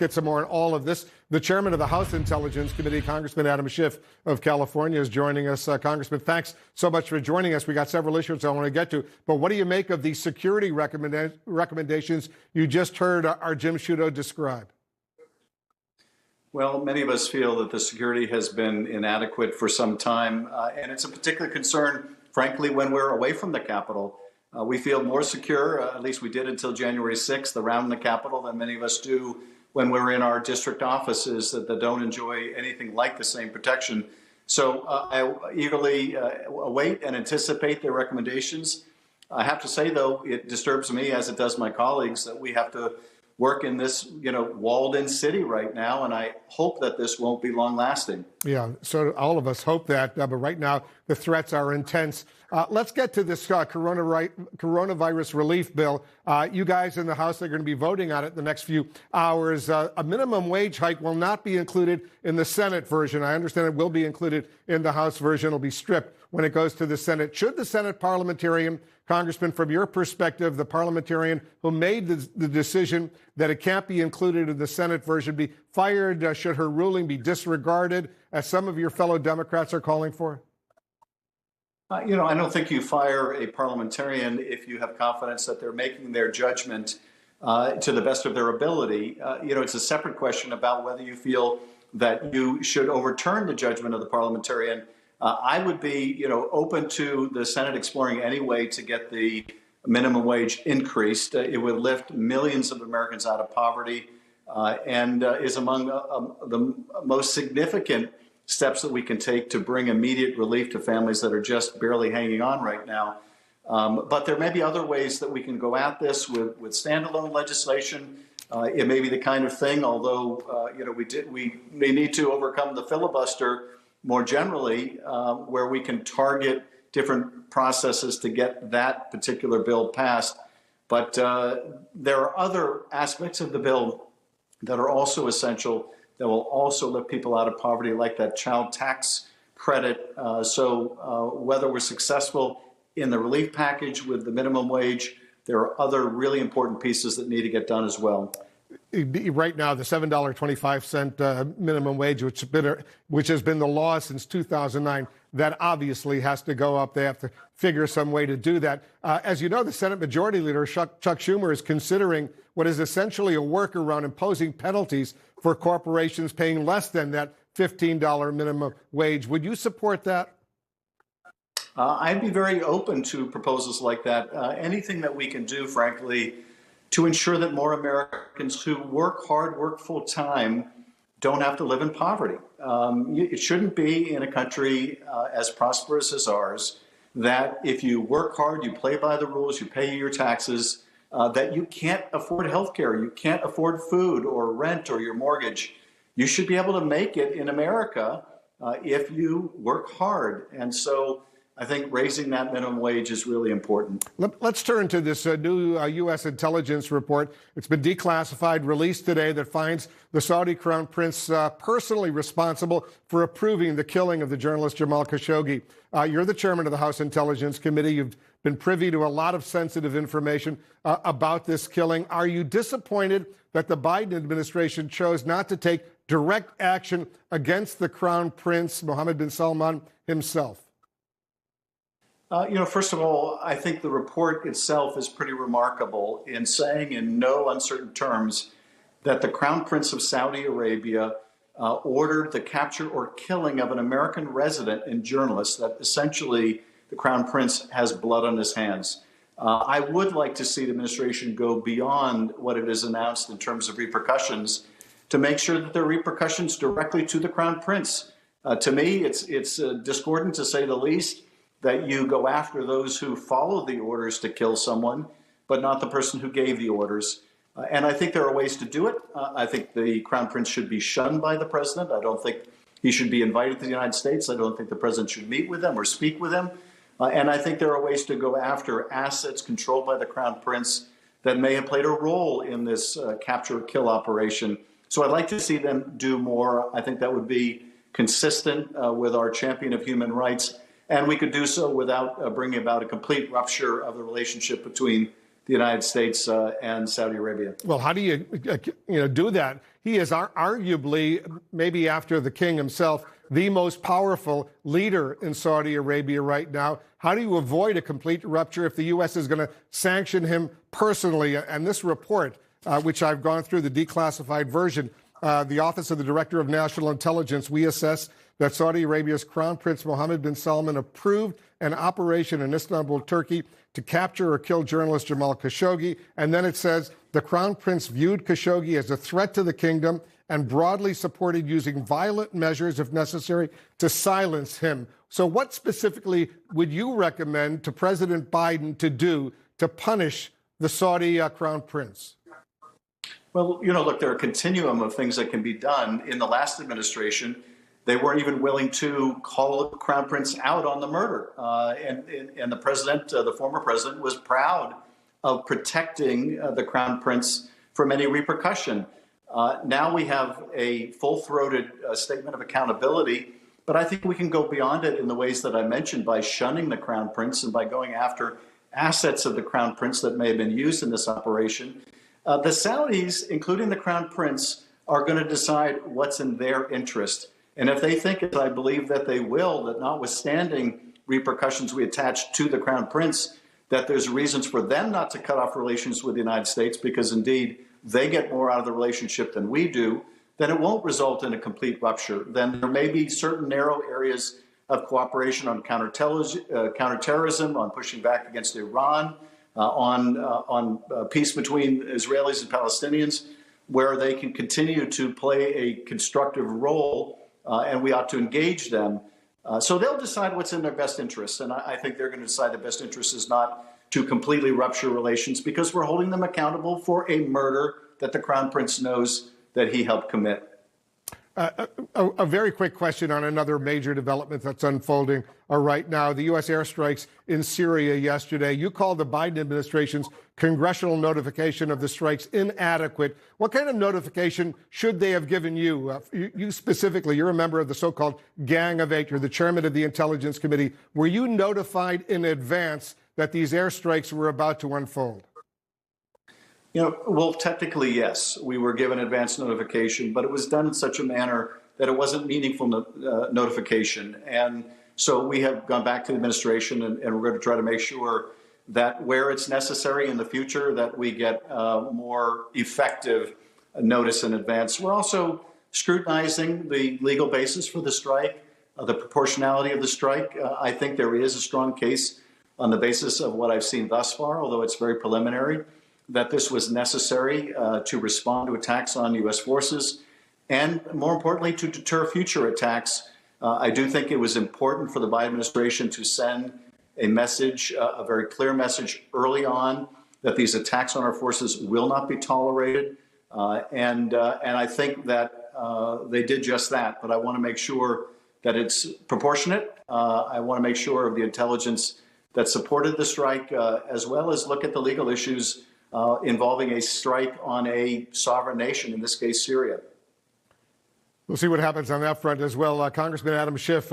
get some more on all of this. The chairman of the House Intelligence Committee, Congressman Adam Schiff of California, is joining us. Congressman, thanks so much for joining us. We got several issues I want to get to, but what do you make of the security recommendations you just heard our Jim Sciutto describe? Well, many of us feel that the security has been inadequate for some time, and it's a particular concern, frankly, when we're away from the Capitol. We feel more secure, at least we did until January 6th, around the Capitol than many of us do when we're in our district offices that don't enjoy anything like the same protection. So I eagerly await and anticipate their recommendations. I have to say, though, it disturbs me, as it does my colleagues, that we have to work in this, walled-in city right now, and I hope that this won't be long-lasting. Yeah, so all of us hope that, but right now the threats are intense. Let's get to this coronavirus relief bill. You guys in the House are going to be voting on it in the next few hours. A minimum wage hike will not be included in the Senate version. I understand it will be included in the House version. It'll be stripped when it goes to the Senate. Should the Senate parliamentarian, Congressman, from your perspective, the parliamentarian who made the decision that it can't be included in the Senate version, be fired? Should her ruling be disregarded, as some of your fellow Democrats are calling for? I don't think you fire a parliamentarian if you have confidence that they're making their judgment to the best of their ability. It's a separate question about whether you feel that you should overturn the judgment of the parliamentarian. I would be, open to the Senate exploring any way to get the minimum wage increased. It would lift millions of Americans out of poverty and is among the most significant steps that we can take to bring immediate relief to families that are just barely hanging on right now. But there may be other ways that we can go at this with standalone legislation. It may be the kind of thing, although we may need to overcome the filibuster more generally, where we can target different processes to get that particular bill passed. But there are other aspects of the bill that are also essential, that will also lift people out of poverty, like that child tax credit. So whether we're successful in the relief package with the minimum wage, there are other really important pieces that need to get done as well. Right now, the $7.25 minimum wage, which has been the law since 2009, that obviously has to go up. They have to figure some way to do that. As you know, the Senate Majority Leader, Chuck Schumer, is considering what is essentially a workaround, imposing penalties for corporations paying less than that $15 minimum wage. Would you support that? I'd be very open to proposals like that. Anything that we can do, frankly, to ensure that more Americans who work hard, work full time, don't have to live in poverty. It shouldn't be in a country as prosperous as ours that if you work hard, you play by the rules, you pay your taxes, that you can't afford health care, you can't afford food or rent or your mortgage. You should be able to make it in America if you work hard. And so I think raising that minimum wage is really important. Let's turn to this new U.S. intelligence report. It's been declassified, released today, that finds the Saudi Crown Prince personally responsible for approving the killing of the journalist Jamal Khashoggi. You're the chairman of the House Intelligence Committee. You've been privy to a lot of sensitive information about this killing. Are you disappointed that the Biden administration chose not to take direct action against the Crown Prince, Mohammed bin Salman, himself? First of all, I think the report itself is pretty remarkable in saying in no uncertain terms that the Crown Prince of Saudi Arabia ordered the capture or killing of an American resident and journalist, that essentially the Crown Prince has blood on his hands. I would like to see the administration go beyond what it has announced in terms of repercussions to make sure that there are repercussions directly to the Crown Prince. To me, it's discordant, to say the least, that you go after those who follow the orders to kill someone, but not the person who gave the orders. And I think there are ways to do it. I think the Crown Prince should be shunned by the president. I don't think he should be invited to the United States. I don't think the president should meet with him or speak with him. And I think there are ways to go after assets controlled by the Crown Prince that may have played a role in this capture or kill operation. So I'd like to see them do more. I think that would be consistent with our champion of human rights. And we could do so without bringing about a complete rupture of the relationship between the the United States and Saudi Arabia. Well, how do you do that? He is arguably, maybe after the king himself, the most powerful leader in Saudi Arabia right now. How do you avoid a complete rupture if the U.S. is going to sanction him personally? And this report, which I've gone through, the declassified version, the Office of the Director of National Intelligence, we assess that Saudi Arabia's Crown Prince Mohammed bin Salman approved an operation in Istanbul, Turkey, to capture or kill journalist Jamal Khashoggi. And then it says the Crown Prince viewed Khashoggi as a threat to the kingdom and broadly supported using violent measures, if necessary, to silence him. So what specifically would you recommend to President Biden to do to punish the Saudi Crown Prince? Well, look, there are a continuum of things that can be done. In the last administration, they weren't even willing to call the Crown Prince out on the murder. And the president, the former president, was proud of protecting the Crown Prince from any repercussion. Now we have a full-throated statement of accountability, but I think we can go beyond it in the ways that I mentioned by shunning the Crown Prince and by going after assets of the Crown Prince that may have been used in this operation. The Saudis, including the Crown Prince, are going to decide what's in their interest. And if they think, as I believe that they will, that notwithstanding repercussions we attach to the Crown Prince, that there's reasons for them not to cut off relations with the United States because indeed they get more out of the relationship than we do, then it won't result in a complete rupture. Then there may be certain narrow areas of cooperation on counterterrorism, on pushing back against Iran, on peace between Israelis and Palestinians, where they can continue to play a constructive role, and we ought to engage them. So they'll decide what's in their best interests, and I think they're going to decide the best interest is not to completely rupture relations because we're holding them accountable for a murder that the Crown Prince knows that he helped commit. A very quick question on another major development that's unfolding right now. The U.S. airstrikes in Syria yesterday. You called the Biden administration's congressional notification of the strikes inadequate. What kind of notification should they have given you? You specifically, you're a member of the so-called Gang of Eight. You're the chairman of the Intelligence Committee. Were you notified in advance that these airstrikes were about to unfold? Well, technically, yes. We were given advance notification, but it was done in such a manner that it wasn't meaningful notification. And so we have gone back to the administration, and we're going to try to make sure that where it's necessary in the future, that we get more effective notice in advance. We're also scrutinizing the legal basis for the strike, the proportionality of the strike. I think there is a strong case on the basis of what I've seen thus far, although it's very preliminary, that this was necessary to respond to attacks on U.S. forces and, more importantly, to deter future attacks. I do think it was important for the Biden administration to send a message, a very clear message early on that these attacks on our forces will not be tolerated. And I think that they did just that. But I want to make sure that it's proportionate. I want to make sure of the intelligence that supported the strike, as well as look at the legal issues involving a strike on a sovereign nation, in this case, Syria. We'll see what happens on that front as well. Congressman Adam Schiff.